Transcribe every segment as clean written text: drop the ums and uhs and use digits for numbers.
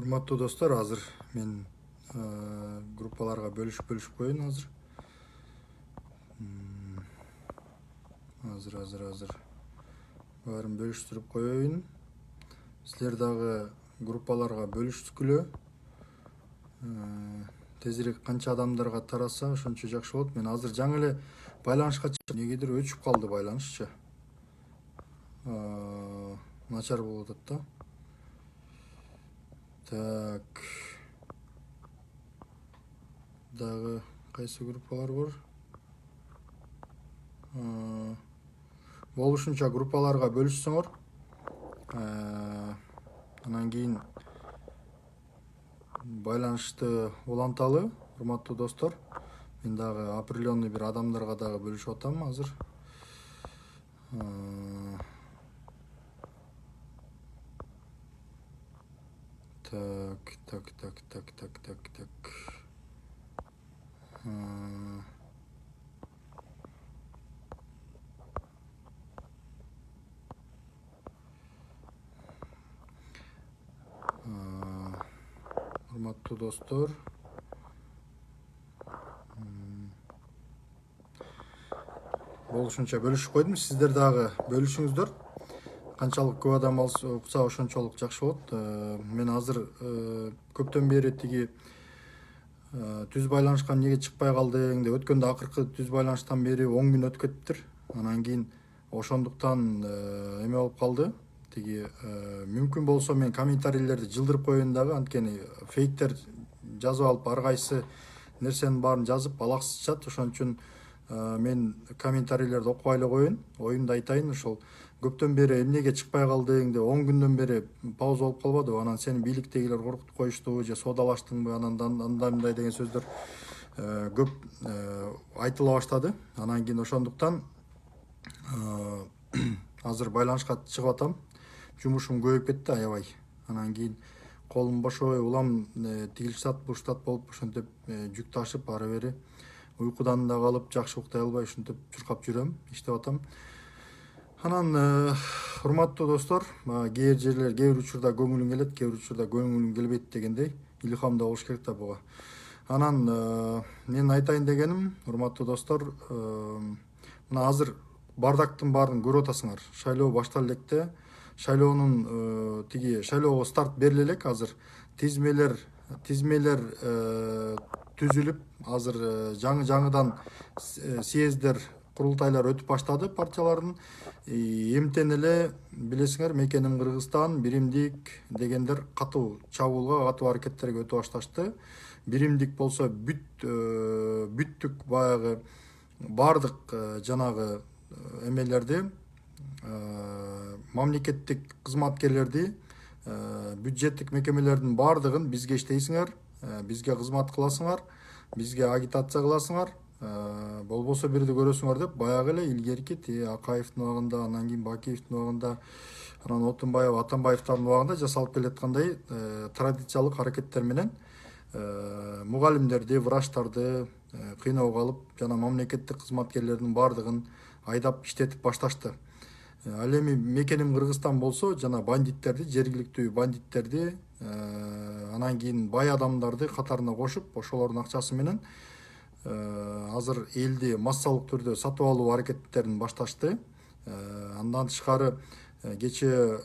Урматтуу достор, азыр мен группаларга бөлүшүп коеюн азыр. Азыр баарын бөлүштүрүп коеюн. Силер дагы группаларга бөлүштүкүлө. Тезирээк канча адамдарга тараса ошончо жакшы болот. Мен азыр жаңы эле байланышка чыктым. Негедир өчүп калды байланышчы. Начар болуп атат да. Так. Дагы кайсы группалар бар? Болушунча группаларга бөлүшсөңөр. Анан кийин байланышты уланталы, урматтуу достор. Мен дагы определенный бир адамдарга дагы бөлүшүп атам азыр. Так. Урматтуу достор, болушунча бөлүшүп койдум. Сиздер дагы бөлүшүңүздөр. Канчалык көп адам укса ошончолук жакшы болот. Мен азыр көптөн бери тиги түз байланышка эмнеге чыкпай калдың деп өткөндө акыркы түз байланыштан бери 10 күн өтүп кетиптир. Анан кийин ошондуктан эме болуп калды. Тиги мүмкүн болсо мен комментарийлерди жылдырып коеюн дагы, анткени фейктер жазып алып ар кайсы нерсенин баарын жазып алаксытышат. Ошон үчүн мен комментарийлерди окубай эле коеюн. Оюмду айтайын, ошол көптөн бери эмнеге чыкпай калдың деп 10 күндөн бери пауза болуп калбадыбы? Анан сени бийликтегилер коркутуп коюшту же соодалаштыңбы? Анан андай деген сөздөр көп айтыла баштады. Анан кийин ошондуктан азыр байланышка чыгып атам. Жумушум көбөйүп кетти аябай. Анан кийин колум бошобой улам тигилштат буштат болуп ошентип жүк ташып ары бери уйкудан да калып жакшы уктай албай ушинтип чуркап жүрөм, иштеп атам. Анан урматтуу достор, кээ бир жерлер кээ бир учурда көңүлүң келет, кээ бир учурда көңүлүң келбейт дегендей илхам да болуш керек да буга. Анан мен айтайын дегеним, урматтуу достор, мына азыр бардактын баарын көрүп атасыңар. Шайлоо башталып электе. Шайлоонун тиги шайлоого старт бериле элек. Азыр тизмелер түзүлүп, азыр жаңыдан съездер, курултайлар өтүп баштады партиялардын. Эмтен эле билесиңер, мекеним Кыргызстан, биримдик дегендер катуу чабуулга, катуу аракеттерге өтүп башташты. Биримдик болсо бүттүк баягы бардык жанагы эмелерди, мамлекеттик кызматкерлерди, бюджеттик мекемелердин бардыгын бизге иштейсиңер, бизге кызмат кыласыңар, бизге агитация кыласыңар, болбосо бирди көрөсүңөр деп баягы эле илгерки Акаевдин убагында, анан кийин Бакиевдин убагында, анан Отунбаев, Атамбаевдин убагында жасалып келаткандай традициялык аракеттер менен мугалимдерди, врачтарды кыйноого алып, жана мамлекеттик кызматкерлердин бардыгын айдап иштетип башташты. Ал эми мекеним Кыргызстан болсо, жана бандиттерди, жергиликтүү бандиттерди, анан кийин бай адамдарды катарына кошуп, ошолордун акчасы менен азыр элди массалык түрдө сатып алуу аракеттерин башташты. Андан тышкары кечээ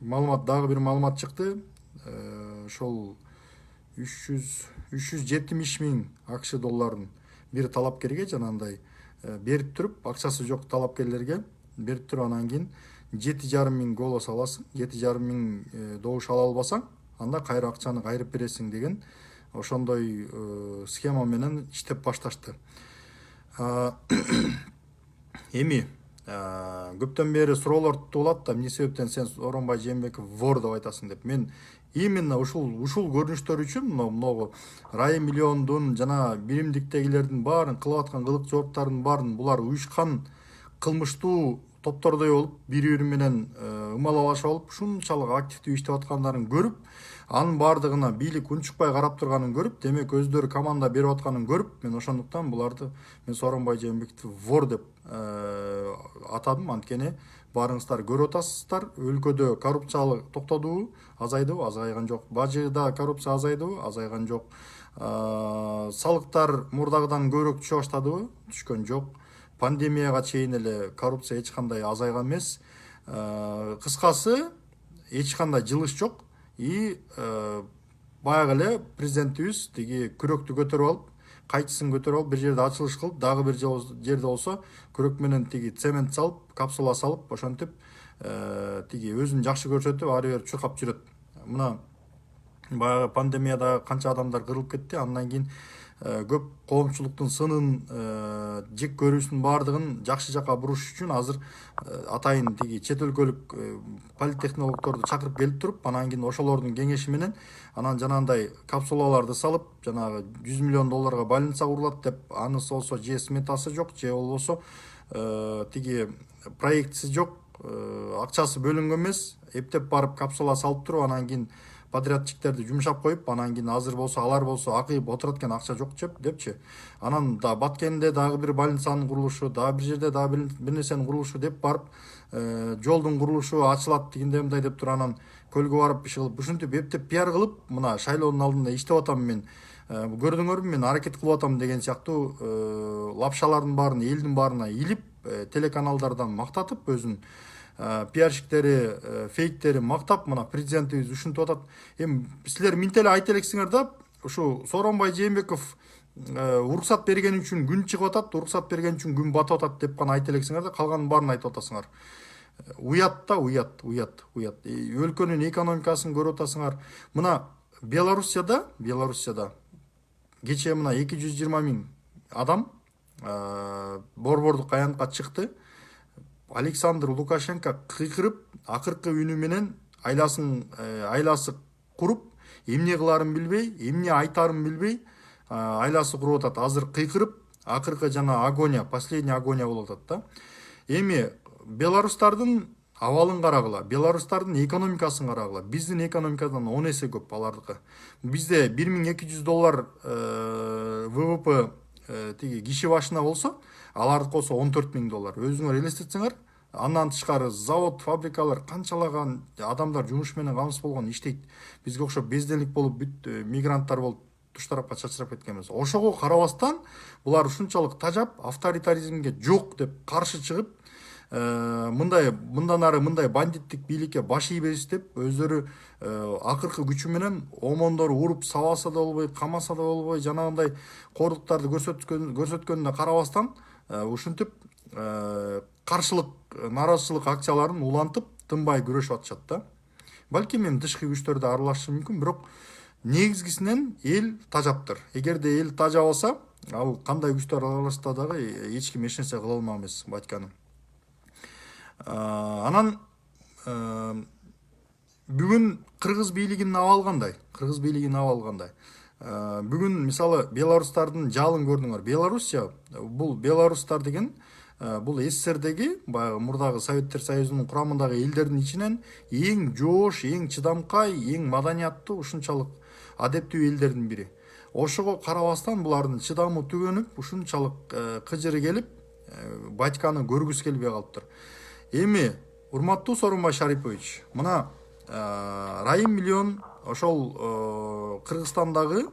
дагы бир маалымат чыкты. Ошол 370 000 АКШ долларын бир талапкерге жанагындай берип туруп, акчасы жок талапкерлерге берип туруп, анан кийин 7,5 мың голос аласың, 7,5 мың добуш ала албасаң, анда кайра акчаны кайрып бересиң деген ошондой схема менен иштеп башташты. Эми көптөн бери суроолор туулат да, эмне себептен сен Сооронбай Жээнбеков вор деп айтасың деп. Мен именно ушул көрүнүштөр үчүн могу Райым Миллиондун жана биримдиктегилердин баарын кылып аткан кылык жооптардын баарын булар уюшкан кылмыштуу топтордой болуп бири-бири менен ымалалашып алып ушунчалык активдүү иштеп аткандарын көрүп, анын баардыгына бийлик унчукпай карап турганын көрүп, демек өздөрү команда берип атканын көрүп, мен ошондуктан буларды мен Сооронбай Жээнбековду вор деп атадым. Анткени баарыңыздар көрүп атасыздар, өлкөдө коррупциялык токтодубу, азайдыбы? Азайган жок. Бажыда коррупция азайдыбы? Азайган жок. Салыктар мурдагыдан көбүрөөк түшө баштадыбы? Түшкөн жок. Пандемияга чейин эле коррупция эч кандай азайган эмес. Кыскасы, эч кандай жылыш жок. И баягы эле президентибиз тиги күрөктү көтөрүп алып, кайчысын көтөрүп алып, бир жерде ачылыш кылып, дагы бир жерде болсо күрөк менен тиги цемент салып, капсула салып, ошентип тиги өзүн жакшы көрсөтүп, ары бери чуркап жүрөт. Мына баягы пандемияда канча адамдар кырылып кетти, андан кийин көп коомчулуктун сынын, жек көрүүсүнүн баардыгын жакшы жакка буруш үчүн азыр атайын тиги чет өлкөлүк политтехнологдорду чакырып келип туруп, анан кийин ошолордун кеңеши менен анан жанагындай капсулаларды салып, жанагы $100 миллион больница курулат деп, анысы болсо же сметасы жок, же болбосо тиги проектиси жок, акчасы бөлүнгөн эмес, эптеп барып капсула салып туруп, анан кийин подрядчиктерди жумшап коюп, анан кийин азыр болсо алар болсо акыйып отурат экен, акча жок депчи. Анан да Баткенде дагы бир больницанын курулушу, дагы бир жерде дагы бир нерсенин курулушу деп барып, жолдун курулушу ачылат дегенде мындай деп туруп, анан көлгө барып иш кылып, ушинтип эптеп пиар кылып, мына шайлоонун алдында иштеп атам мен, көрдүңөрбү мен аракет кылып атам деген сыяктуу лапшалардын баарын элдин баарына илип, телеканалдардан мактатып, өзүн пиарщиктери, фейктери мактап, мына президентибиз ушинтип атат. Эми силер минтеле айта элексиңер да, ушу Сооронбай Жээнбеков уруксат берген үчүн күн чыгып атат, уруксат берген үчүн күн батып атат деп гана айта элексиңер да, калганын баарын айтып атасыңар. Уят да, уят. Өлкөнүн экономикасын көрүп атасыңар. Мына Белоруссияда кечээ мына 220 000 адам борбордук аянтка чыкты. Александр Лукашенко кыйкырып, акыркы үнү менен айласы куруп, эмне кыларын билбей, эмне айтарын билбей, айласы куруп атат. Азыр кыйкырып, акыркы жана агония, последний агония болуп атат да. Эми беларустардын абалын карагыла, беларустардын экономикасын карагыла. Биздин экономикадан 10 эсе көп алардыкы. Бизде $1200 ВВП тиги киши башына болсо, алардыкы болсо $14 000. Өзүңөр элестетсеңер, андан тышкары завод, фабрикалар, канчалаган адамдар жумуш менен камсыз болгон иштейт. Бизге окшоп безденлик болуп, бүт мигранттар болуп туш тарапка чачырап кеткенбиз. Ошого карабастан булар ушунчалык тажап, авторитаризмге жок деп каршы чыгып, мындан ары мындай бандиттик бийликке баш ийбес деп, өздөрү акыркы күчү менен омондору уруп сабаса да болбой, камаса да болбой, жанагындай кордуктарды көрсөткөнүнө карабастан ушинтип каршылык, нааразычылык акцияларын улантып, тынбай күрөшүп атышат да. Балким эми тышкы күчтөр да аралашышы мүмкүн, бирок негизгисинен эл тажаптыр. Эгерде эл тажабаса, ал кандай күчтөр аралашса дагы эч ким эч нерсе кыла алмак эмес, батьканы. Анан бүгүн кыргыз бийлигинин абалы кандай? Бүгүн мисалы беларустардын жалын көрдүңөр. Белоруссия, бул беларустар деген, бул СССРдеги баягы мурдагы Советтер Союзунун курамындагы элдердин ичинен эң жоош, эң чыдамкай, эң маданияттуу, ушунчалык адептүү элдердин бири. Ошого карабастан булардын чыдамы түгөнүп, ушунчалык кыжыры келип, батьканы көргүсү келбей калыптыр. Эми урматтуу Сооронбай Шарипович, мына Райым миллион ошол Кыргызстандагы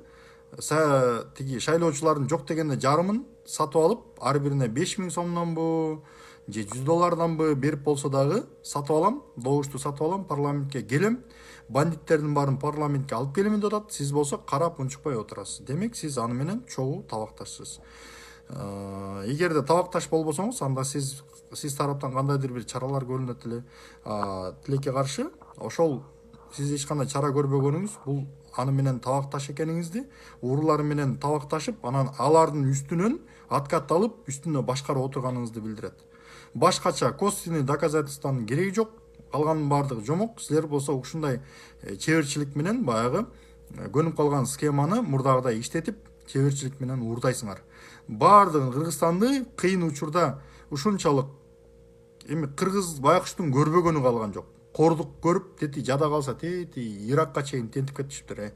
тиги шайлоочулардын жок дегенде жарымын сатып алып, ар бирине 5000 сомдонбу, же $100 берип болсо дагы сатып алам, добушту сатып алам, парламентке келем, бандиттердин баарын парламентке алып келем деп атат. Сиз болсо карап унчукпай отурасыз. Демек сиз аны менен чогуу табакташсыз. Эгерде табакташ болбосоңуз, анда сиз тараптан кандайдыр бир чаралар көрүнөт эле. Тилекке каршы, ошол сиз эч кандай чара көрбөгөнүңүз, бул аны менен табакташ экениңизди, уруулары менен табакташып, анан алардын үстүнөн откат алып, үстүнө башкарып отурганыңызды билдирет. Башкача косвенный доказательствонун кереги жок, калганын баардыгы жомок. Силер болсо ушундай чеберчилик менен баягы көнүп калган схеманы мурдагыдай иштетип, чеберчилик менен уурдайсыңар. Баардыгын Кыргызстанды кыйын учурда ушунчалык эми кыргыз байкуштун көрбөгөнү калган жок. кордук көрүп тети жада калса тети Иракка чейин тентип кетишиптир.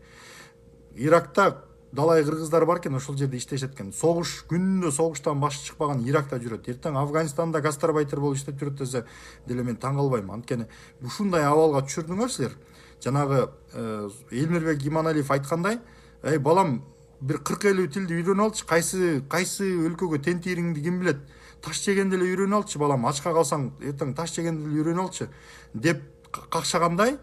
Иракта далай кыргыздар бар экен, ошол жерде иштешет экен. Согуш, күндө согуштан башы чыкпаган Иракта жүрөт. Эртең Афганистанда гастарбайтер болуп иштеп жүрөт десе деле мен таң калбайм. Анткени ушундай абалга түшүрдүңөр силер. Жанагы Элмирбек Иманалиев айткандай, ey балам, бир 40-50 тилди үйрөнүп алчы, кайсы өлкөгө тентириңди ким билет. Таш жегенде эле үйрөнүп алчы балам, ачка калсаң эртең таш жегенде эле үйрөнүп алчы деп какшагандай,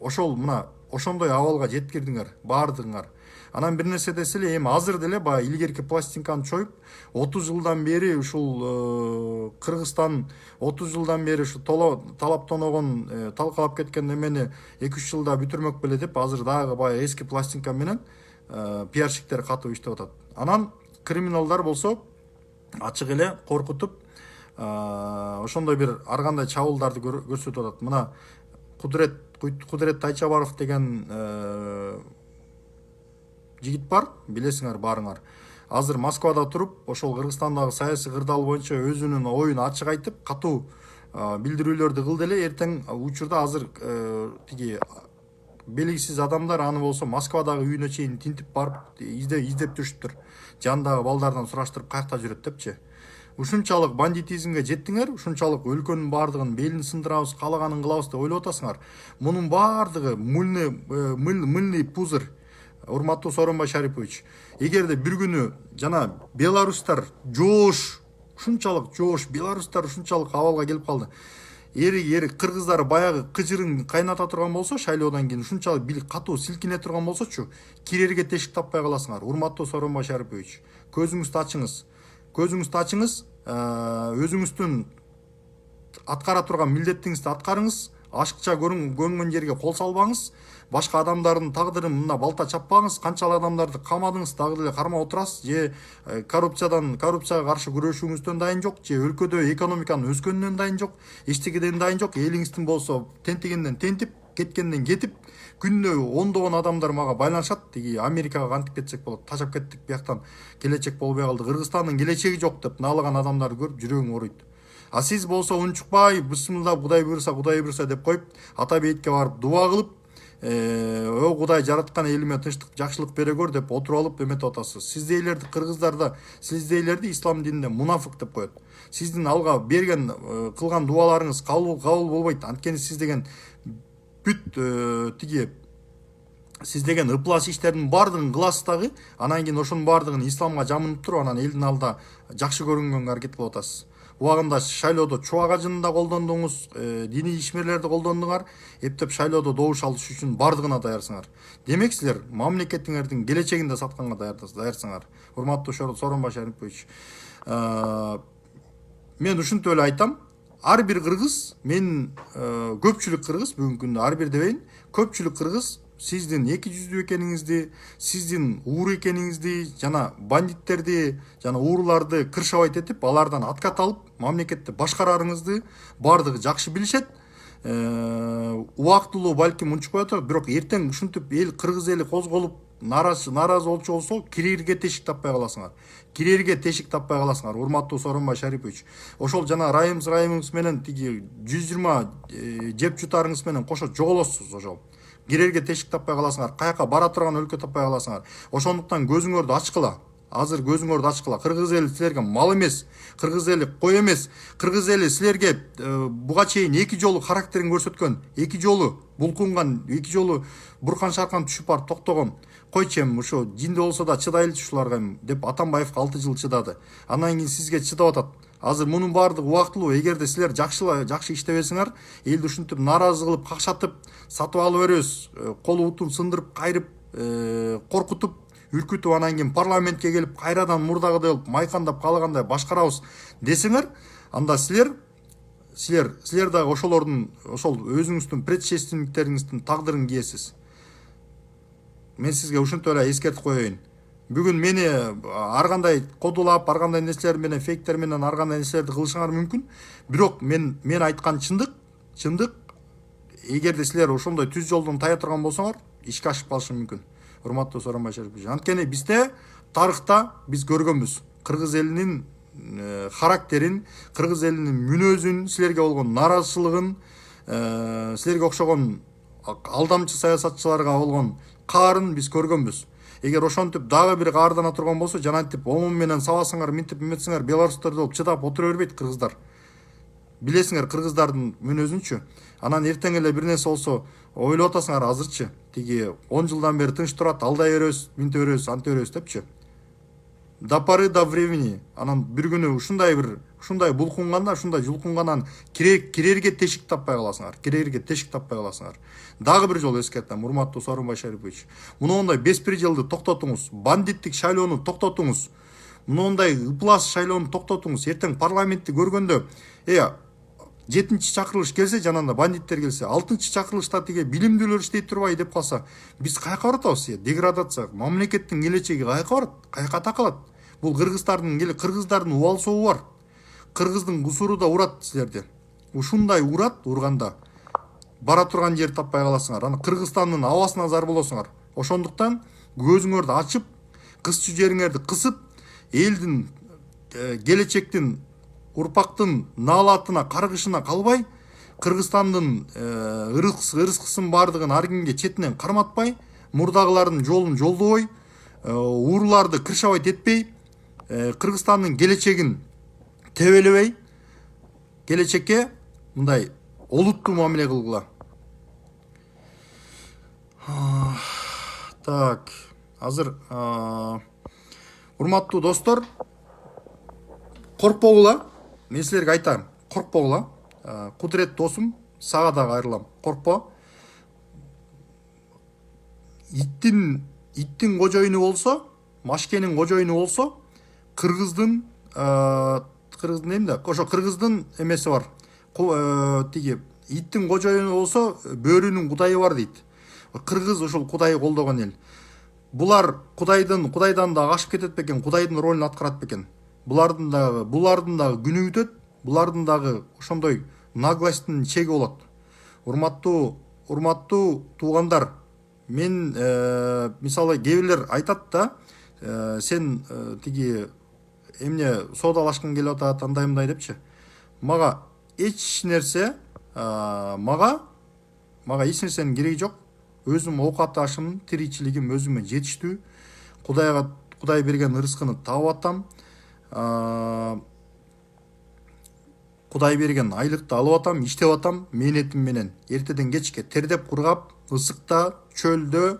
ошол мына ошондой абалга жеткирдиңер баардыгыңар. Анан бир нерсе деселе, эми азыр деле баягы илгерки пластинканы чоюп 30 жылдан бери ушул Кыргызстан 30 жылдан бери ушу талап тоногон талкалап кеткен немени 2-3 жылда бүтүрмөк беле деп азыр дагы баягы эски пластинка менен пиарщиктер катып иштеп атат. Анан криминалдар болсо ачык эле коркутуп ошондой бир ар кандай чабуулдарды көрсөтүп атат. Мына Кудурет Тайчабаров деген жигит бар, билесиңер баарыңар. Азыр Москвада туруп, ошол Кыргызстандагы саясий кырдаал боюнча өзүнүн оюн ачык айтып, катуу билдирүүлөрдү кылды эле. Эртең учурда азыр тиги белгисиз адамдар аны болсо Москвадагы үйүнө чейин тинтип барып издеп жүрүшүптүр. Жандагы балдардан сураштырып каякта жүрөт депчи. Ушунчалык бандитизмге жеттиңер, ушунчалык өлкөнүн баардыгын белин сындырабыз, каалаганын кылабыз деп ойлоп атасыңар. Мунун баардыгы мыльный пузырь. Урматтуу Сооронбай Шарипович, эгерде бир күнү жана беларустар ушунчалык беларустар ушунчалык абалга келип калды. Эри кыргыздар баягы кыжырын кайната турган болсо, шайлоодон кийин ушунчалык бил катуу силкине турган болсочу, кирерге тешик таппай каласыңар. Урматтуу Сооронбай Шарипович, көзүңүздү ачыңыз, өзүңүздүн аткара турган милдетиңизди аткарыңыз, ашыкча көрүнгөн жерге кол салбаңыз, башка адамдардын тагдырын мына балта чаппаңыз, канчалык адамдарды камадыңыз, дагы деле кармап отурасыз, же коррупцияга каршы күрөшүүңүздөн дайын жок, же өлкөдө экономиканын өскөнүнөн дайын жок, эчтегеден дайын жок. Элиңиздин болсо тентигенден тентип, кеткенден кетип, күндө ондогон адамдар мага байланышат. Тиги Америкага кантип кетсек болот, тажап кеттик, бияктан келечек болбой калды, Кыргызстандын келечеги жок деп налыган адамдарды көрүп жүрөгүң ооруйт. А сиз болсо унчукпай, бисмилла, Кудай буйрса деп коюп, ата бейитке барып дуа кылып, о Кудай жараткан элиме тынчтык, жакшылык бере көр деп отуруп алып эметип атасыз. Сиздейлерди кыргыздарда, сиздейлерди ислам дининде мунафык деп коет. Сиздин алга берген кылган дуаларыңыз кабыл болбойт. Анткени сиз деген бүт сиз деген ыплас иштердин баардыгын кыласыз дагы, анан кийин ошонун баардыгын исламга жамынып туруп, анан элдин алдында жакшы көрүнгөнгө аракет кылып атасыз. Убагында шайлоодо чубак ажынын да колдондуңуз, диний ишмерлерди колдондуңар, эптеп шайлоодо добуш алыш үчүн бардыгына даярсыңар. Демек силер мамлекетиңердин келечегин да сатканга даярсыңар. Урматтуу Сооронбай Шарипович, мен ушинтип эле айтам, ар бир кыргыз, мен көпчүлүк кыргыз, бүгүнкү күндө ар бир дебейин, көпчүлүк кыргыз сиздин эки жүздүү экениңизди, сиздин уур экениңизди, жана бандиттерди, жана уурларды кыршабайт этип, алардан откат алып, мамлекетти башкарарыңызды баардыгы жакшы билишет. Убактылуу балким унчукпай атат, бирок эртең ушинтип эл кыргыз эли козголуп нааразы болчу болсо, кирерге тешик таппай каласыңар. Урматтуу Сооронбай Шарипович, ошол жана райымыңыз менен тиги 120 жеп жутарыңыз менен кошо жоголосуз. Ошол кирерге тешик таппай каласыңар, каяка бара турган өлкө таппай каласыңар. Ошондуктан көзүңөрдү ачкыла. Азыр көзүңөрдү ачкыла. Кыргыз эли силерге мал эмес, кыргыз эли кой эмес. Кыргыз эли силерге буга чейин 2 жолу характерин көрсөткөн, 2 жолу булкунган, 2 жолу буркан шаркан түшүп барып токтогон. Койчем, ушу жинде болсо да чыдайлычы ушуларга деп Атамбаевка 6 жыл чыдады. Андан кийин сизге чыдап атат. Азыр мунун баардыгы убактылуу. Эгерде силер жакшы иштебесиңер, элди ушинтип нааразы кылып, какшатып, сатып алып беребиз, кол утун сындырып, кайрып, коркутуп, үркүтүп, анан кийин парламентке келип, кайрадан мурдагыдай болуп, майкандап калагандай башкарабыз десеңер, анда силер дагы ошол өзүңүздүн предшественниктериңиздин тагдырын кийесиз. Мен сизге ушинтип эле эскертип коеюн. Бүгүн мени ар кандай кодулап, ар кандай нерселер менен, фейктер менен ар кандай нерселерди кылышыңар мүмкүн. Бирок мен айткан чындык. Эгерде силер ошондой түз жолдон тая турган болсоңор, ишке ашып калышы мүмкүн. Урматтуу Сооронбай Шарипович, анткени бизде тарыхта биз көргөнбүз кыргыз элинин характерин, кыргыз элинин мүнөзүн, силерге болгон нааразычылыгын, силерге окшогон алдамчы саясатчыларга болгон каарын биз көргөнбүз. Эгер ошентип дагы бир каардана турган болсо, жанантип омун менен сабасыңар, минтип эметсиңер, белорустарда болуп чыдап отура бербейт кыргыздар. Билесиңер кыргыздардын мүнөзүнчү. Анан эртең эле бир нерсе болсо ойлоп атасыңар азырчы. Тиги 10 жылдан бери тынч турат, алдай беребиз, минте беребиз, анте беребиз депчи. До поры до времени. Анан бир күнү ушундай булкунганда, ушундай жулкунгандан кирерге тешик таппай каласыңар. Дагы бир жолу эскертем, урматтуу Сооронбай Шарипович. Мындай беспределди токтотуңуз, бандиттик шайлоону токтотуңуз. Мындай ыплас шайлоону токтотуңуз. Эртең парламентти көргөндө, 7-чи чакырылыш келсе, жанында бандиттер келсе, 6-чы чакырылышта тиге билимдүүлөр иштей турбай деп калса, биз каяка баратабыз? Деградация, мамлекеттин келечеги каяка барат? Каяка такалат? Бул кыргыздардын убал сообу бар. Кыргыздын кусуру да урат силерде. Ушундай урганда бара турган жер таппай каласыңар. Аны Кыргызстандын абасына зар болосуңар. Ошондуктан көзүңөрдү ачып, кыз чүжериңерди кысып, элдин келечектин урпактын наалатына каргышына калбай, Кыргызстандын ырыскысын бардыгын ар кимге четинен карматпай, мурдагылардын жолун жолдобой, ууруларды кыршабайт этпей, Кыргызстандын келечегин тебелебей, келечекке мындай олуттуу мамиле кылгыла. Так, азыр урматтуу достор, коркпогула. Мен силерге айтам, коркпогула. Кудурет досум, сага дагы айрылам. Коркпо. Иттин кожоюну болсо, машкенин кожоюну болсо, кыргыздын эмеси бар. Тиги иттин кожоюну болсо, бөрүнүн кудайы бар дейт. Кыргыз ошол кудайы колдогон эл. Булар кудайдан да ашып кетет бекен, кудайдын ролун аткарат бекен. Булардын дагы күнү өтөт, булардын дагы ошондой наглостьтин чеги болот. Урматтуу туугандар, мен мисалы кээ бирлер айтат да, сен тиги эмне соодалашкың келип атат, андай депчи. Мага эч нерсе, мага эч нерсенин кереги жок. Өзүм оокат ашым, тиричилигим өзүмө жетиштүү. Кудай берген ырыскыны таап атам. Кудай берген айлыкты алып атам, иштеп атам, мээнетим менен. Эртеден кечке тердеп кургап, ысыкта, чөлдө,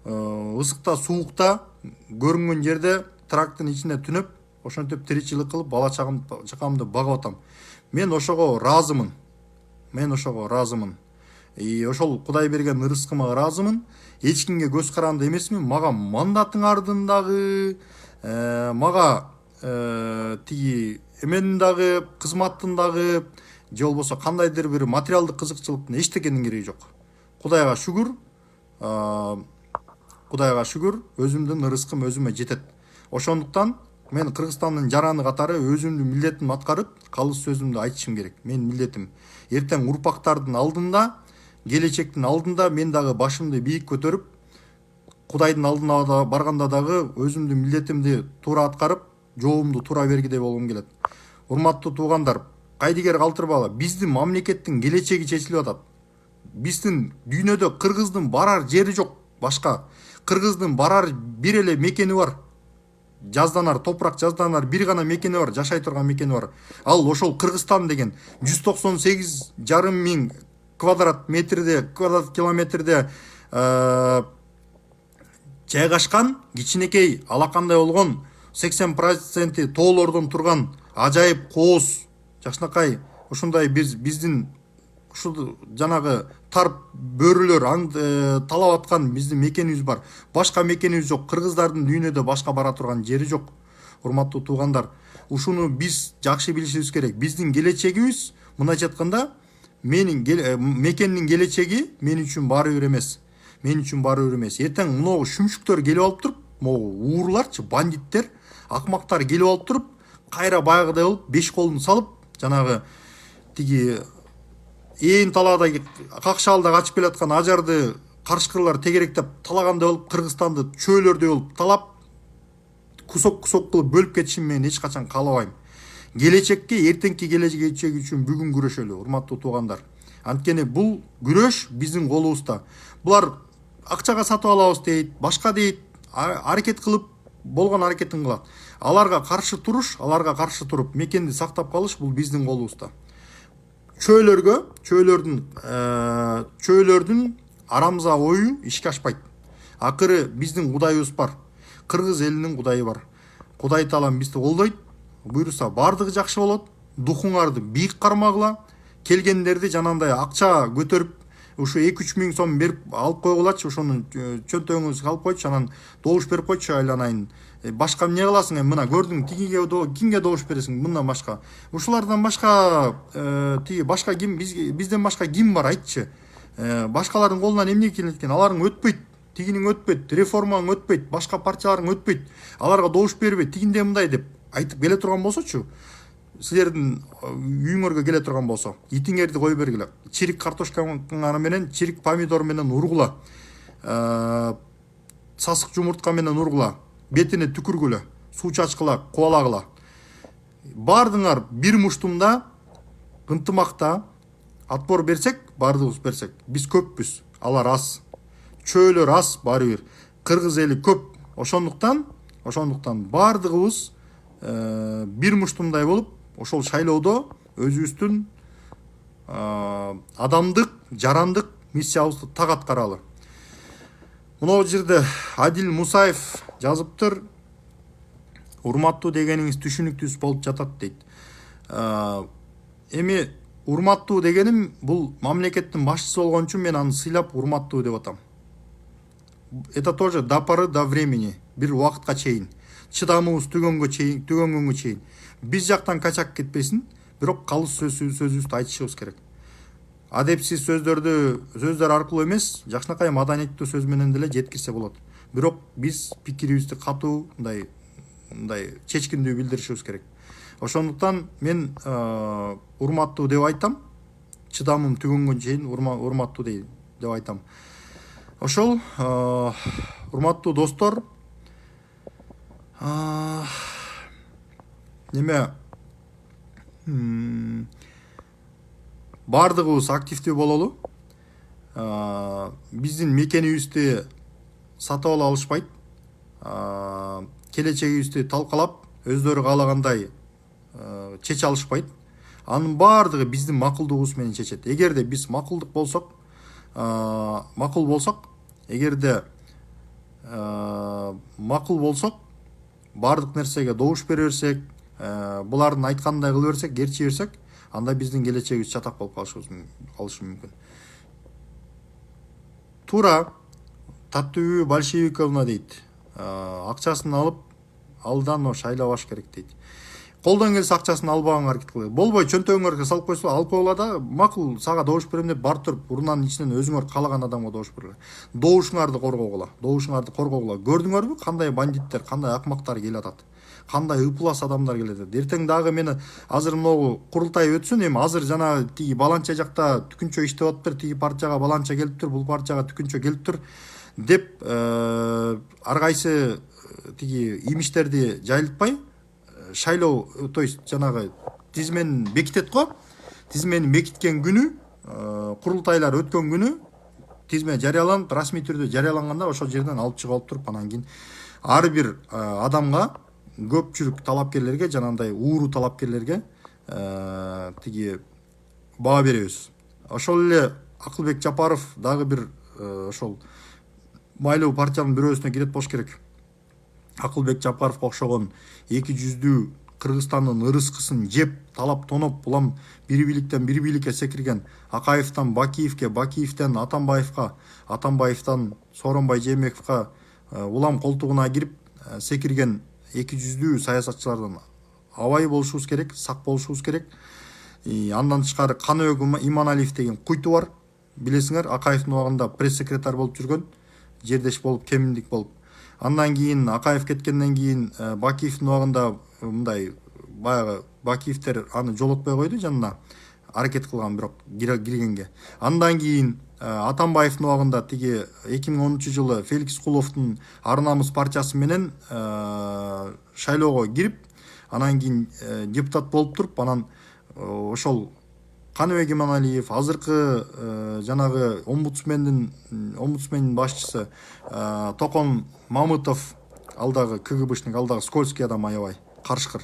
ысыкта, суукта, көрүнгөн жерде трактын ичинде түнөп, ошентип тиричилик кылып, бала чакамды багып атам. Мен ошого ыраазымын. Ошол Кудай берген ырыскыма ыраазымын. Эч кимге көз каранды эмесмин. Мага мандатыңардын дагы, мага тиги эменин дагы, кызматтын дагы, же болбосо кандайдыр бир материалдык кызыкчылыктын эчтекенин кереги жок. Кудайга шүгүр, өзүмдүн ырыскым өзүмө жетет. Ошондуктан мен Кыргызстандын жараны катары өзүмдүн милдетимди аткарып, калыс сөзүмдү айтышым керек. Менин милдетим. Эртең урпактардын алдында, келечектин алдында мен дагы башымды бийик көтөрүп, Кудайдын алдына барганда дагы өзүмдүн милдетимди туура аткарып, жообумду туура бергидей болгум келет. Урматтуу туугандар, кайдыгер калтырбагыла. Биздин мамлекеттин келечеги чечилип атат. Биздин дүйнөдө кыргыздын барар жери жок. Башка кыргыздын барар бир эле мекени бар. Жазданар, топурак жазданар бир гана мекени бар, жашай турган мекени бар. Ал ошол Кыргызстан деген 198,5 миң квадрат километрде жайгашкан, кичинекей, алакандай болгон 80% тоолордон турган ажайып кооз, жакшынакай ушундай биздин ушул жанагы тарп бөрүлөр талап аткан биздин мекенибиз бар. Башка мекенибиз жок. Кыргыздардын дүйнөдө башка бара турган жери жок. Урматтуу туугандар, ушуну биз жакшы билишибиз керек. Биздин келечегибиз, мындайча айтканда, мекендин келечеги мен үчүн баары бир эмес. Эртең могу шүмшүктөр келип алып туруп, могу ууруларчы, бандиттер, акмактар келип алып туруп, кайра баягыдай болуп, беш колун салып, жанагы тиги ээн талаада какшаалда качып келаткан ажарды карышкырлар тегеректеп талагандай болуп, Кыргызстанды чөөлөрдөй болуп талап, кусок кылып бөлүп кетишин мен эч качан каалабайм. Эртеңки келечек үчүн бүгүн күрөшөлү, урматтуу туугандар. Анткени бул күрөш биздин колубузда. Булар акчага сатып алабыз дейт, башка дейт, аракет кылып болгон аракетин кылат. Аларга каршы туруш, аларга каршы туруп мекенди сактап калыш бул биздин колубузда. Чөйлөрдүн арамза ою ишке ашпайт. Акыры биздин кудайыбыз бар. Кыргыз элинин кудайы бар. Кудай таалам бизди колдойт. Буйруса бардыгы жакшы болот. Духуңарды бийик кармагыла. Келгендерди жанагындай акча көтөрүп, ушу 2-3 миң сом берип алып койгулачы, ошону чөнтөгүңүзгө алып койчу, анан добуш берип койчу айланайын. Башка эмне кыласың? Мына көрдүң, кимге добуш бересиң? Мындан башка. Ушулардан башка башка ким, бизден башка ким бар, айтчы. Башкалардын колунан эмне келет экен? Аларың өтпөйт. Тигиниң өтпөйт, реформаң өтпөйт, башка партияларың өтпөйт. Аларга добуш бербей, тигинде мындай деп айтып келе турган болсочу, силердин үйүңөргө келе турган болсо, итиңерди кой бергиле. Чирик картошка менен, чирик помидор менен ургула. Сасык жумуртка менен ургула. Бетине түкүргүлө, суу чачкыла, кубалагыла. Бардыңар бир муштумда, ынтымакта отпор берсек, бардыгыбыз берсек, биз көппүз, алар аз. Чөйлөр аз баары бир. Кыргыз эли көп. Ошондуктан бардыгыбыз бир муштумдай болуп, ошол шайлоодо өзүбүздүн адамдык, жарандык миссиябызды так аткаралы. Мына жерде Адил Мусаев жазыптыр. Урматтуу дегениңиз түшүнүктүүсүз болуп жатат дейт. Эми урматтуу дегеним бул мамлекеттин башчысы болгон үчүн мен аны сыйлап урматтуу деп атам. Это тоже до поры до времени, бир убакытка чейин. Чыдамыбыз түгөнгөнгө чейин. Биз жактан качак кетпесин, бирок калыс сөзүбүздү айтышыбыз керек. Адепсиз сөздөр аркылуу эмес, жакшынакай маданияттуу сөз менен деле жеткирсе болот. Бирок биз пикирибизди катуу, мындай чечкиндүү билдиришибиз керек. Ошондуктан мен урматтуу деп айтам. Чыдамым түгөнгөнгө чейин урматтуу деп айтам. Ошол урматтуу достор, бардыгыбыз активдүү бололу. Биздин мекенибизди сатып ала алышпайт. Келечегибизди талкалап, өздөрү каалагандай чече алышпайт. Анын бардыгы биздин макулдугубуз менен чечет. Эгерде биз макул болсок, бардык нерсеге добуш бере берсек, булардын айткандай кыла берсек, керчи берсек, анда биздин келечегибиз чатак болуп калышы мүмкүн. Тура Таттыбү Большевиковна дейт. Акчасын алып, алдан шайлабаш керек дейт. Колдон келсе акчасын албаганга аракет кылып. Болбой чөнтөгүңөргө салып койсо, алып койгула да, макул сага добуш берем деп бар туруп, урунанын ичинен өзүңөр каалаган адамга добуш бергиле. Добушуңарды коргогула. Көрдүңөрбү кандай бандиттер, кандай акмактар келип атат. Кандай ыплас адамдар келип атат. Эртең дагы мени азыр могу курултай өтсүн, эми азыр жана тиги баланча жакта түкүнчө иштеп атыптыр, тиги партияга баланча келиптир, бул партияга түкүнчө келиптир деп ар кайсы тиги имиштерди жайылтпай, шайлоо, то есть жанагы тизмени бекитет го. Тизмени бекиткен күнү, курултайлар өткөн күнү тизме жарыяланып, расмий түрдө жарыяланганда ошол жерден алып чыгып алып туруп, анан кийин ар бир адамга, көпчүлүк талапкерлерге, жанагындай ууру талапкерлерге тиги баа беребиз. Ошол эле Акылбек Жапаров дагы бир ошол майлуу партиянын бирөөсүнө кирет болуш керек. Акылбек Жапаровго окшогон эки жүздүү Кыргызстандын ырыскысын жеп, талап тоноп, улам бир бийликтен бир бийликке секирген Акаевден Бакиевке, Бакиевден Атамбаевка, Атамбаевдан Сооронбай Жээнбековго улам колтугуна кирип секирген эки жүздүү саясатчылардан абай болушубуз керек, сак болушубуз керек. Андан тышкары Каныбек Иманалиев деген куйту бар. Билесиңер, Акаевдин убагында пресс-секретарь болуп жүргөн, жердеш болуп, кеминдик болуп. Андан кийин Акаев кеткенден кийин Бакиевдин убагында мындай баягы Бакиевтер аны жолотпой койду жанына, аракет кылган, бирок киргенге. Андан кийин Атамбаевдин убагында тиги 2010 жылы Феликс Куловдун Ар намыс партиясы менен шайлоого кирип, анан кийин депутат болуп туруп, анан ошол Каныбек Иманалиев, азыркы жанагы омбудсмендин башчысы Токон Мамытов, ал дагы КГБшник, ал дагы скользкий адам, аябай карышкыр.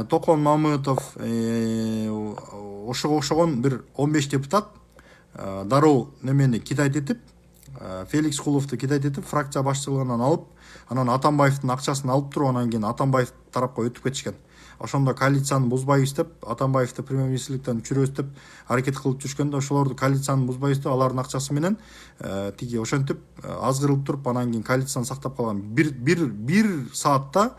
Токон Мамытов, ошого окшогон бир 15 депутат дароо немени китайт этип, Феликс Куловду китайт этип, фракция башчылыгынан алып, анан Атамбаевдин акчасын алып туруп, анан кийин Атамбаев тарапка өтүп кетишкен. Ошондо коалицияны бузбайбыз деп, Атамбаевди премьер-министрликтен түшүрөбүз деп аракет кылып жүргөндө, ошолорду коалицияны бузбайбыз деп, алардын акчасы менен тиги ошентип азгырылып туруп, анан кийин коалицияны сактап калган. Бир саатта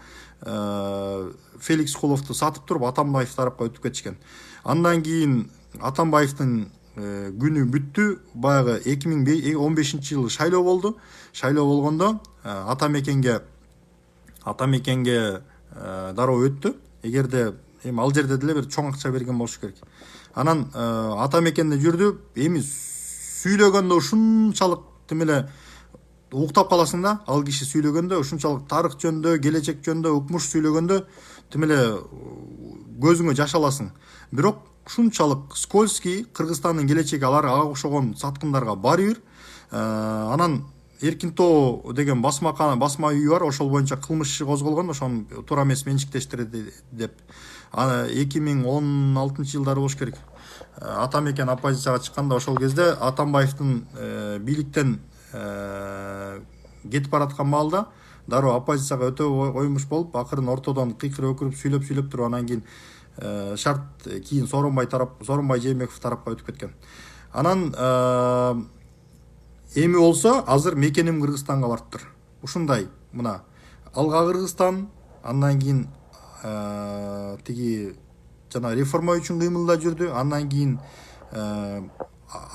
Феликс Куловду сатып туруп, Атамбаев тарапка өтүп кетишкен. Андан кийин Атамбаевдин күнү бүттү. Баягы 2015-жылы шайлоо болду. Шайлоо болгондо Атамекенге дароо өттү. Эгерде эми ал жерде деле бир чоң акча берген болуш керек. Анан Атамекенде жүрдү. Эми сүйлөгөндө ушунчалык эле уктап каласың да. Ал киши сүйлөгөндө ушунчалык тарых жөнүндө, келечек жөнүндө укмуш сүйлөгөндө эле көзүңө жаш аласың. Бирок ушунчалык скользкий, Кыргызстандын келечеги ага окшогон саткындарга баары бир. Анан Эркинтоо деген басма үйү бар, ошол боюнча кылмыш иши козголгон, ошону туура эмес менчиктештирди деп. 2016-жылдары болуш керек. Атамекен оппозицияга чыкканда, ошол кезде Атамбаевдин бийликтен кетип бараткан маалда дароо оппозицияга өтө коймуш болуп, акырын ортодон кыйкырып өкүрүп сүйлөп туруп, анан кийин шарт кийин Сооронбай Жээнбеков тарапка өтүп кеткен. Анан эми болсо азыр мекеним Кыргызстанга барыптыр. Ушундай мына алга Кыргызстан, андан кийин тиги жана реформа үчүн кыймылда жүрдү, андан кийин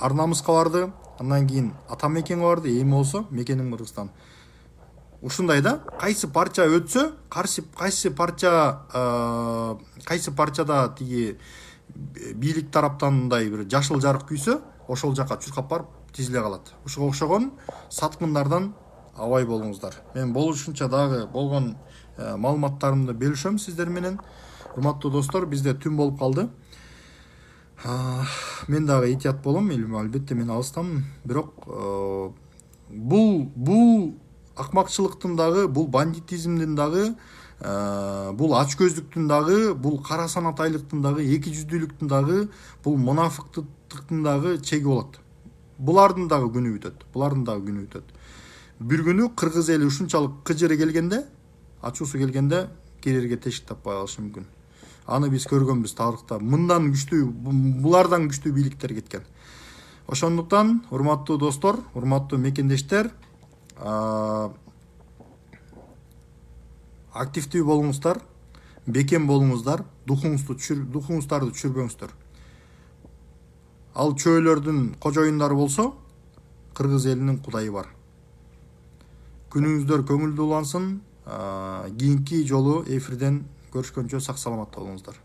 Арнамыска барды, андан кийин Атамекенге барды, эми болсо мекеним Кыргызстан. Ушундай да, кайсы парча өтсө, кайсы парчада тиги бийлик тараптан мындай бир жашыл жарык күйсө, ошол жака чуркап барып тизиле калат. Ушуга окшогон саткындардан абай болуңуздар. Мен болушунча дагы болгон маалыматтарымды бөлүшөм сиздер менен. Урматтуу достор, бизде түн болуп калды. Мен дагы этият болом, албетте мен алыстамын. Бирок бул акмакчылыктын дагы, бул бандитизмдин дагы, бул ачкөздүктүн дагы, бул кара санатайлыктын дагы, эки жүздүүлүктүн дагы, бул мунафыктыктын дагы чеги болот. Булардын дагы күнү бүтөт. Бир күнү кыргыз эли ушунчалык кыжыры келгенде, ачуусу келгенде кирерге тешик таппай калышы мүмкүн. Аны биз көргөнбүз тарыхта. Мындан күчтүү, булардан күчтүү бийликтер кеткен. Ошондуктан, урматтуу достор, урматтуу мекендештер, активдүү болуңуздар, бекем болуңуздар, духуңуздарды түшүрбөңүздөр. Ал чөөлөрдүн кожоюндары болсо, кыргыз элинин кудайы бар. Күнүңүздөр көңүлдүү улансын. Кийинки жолу эфирден көрүшкөнчө сак саламатта болуңуздар.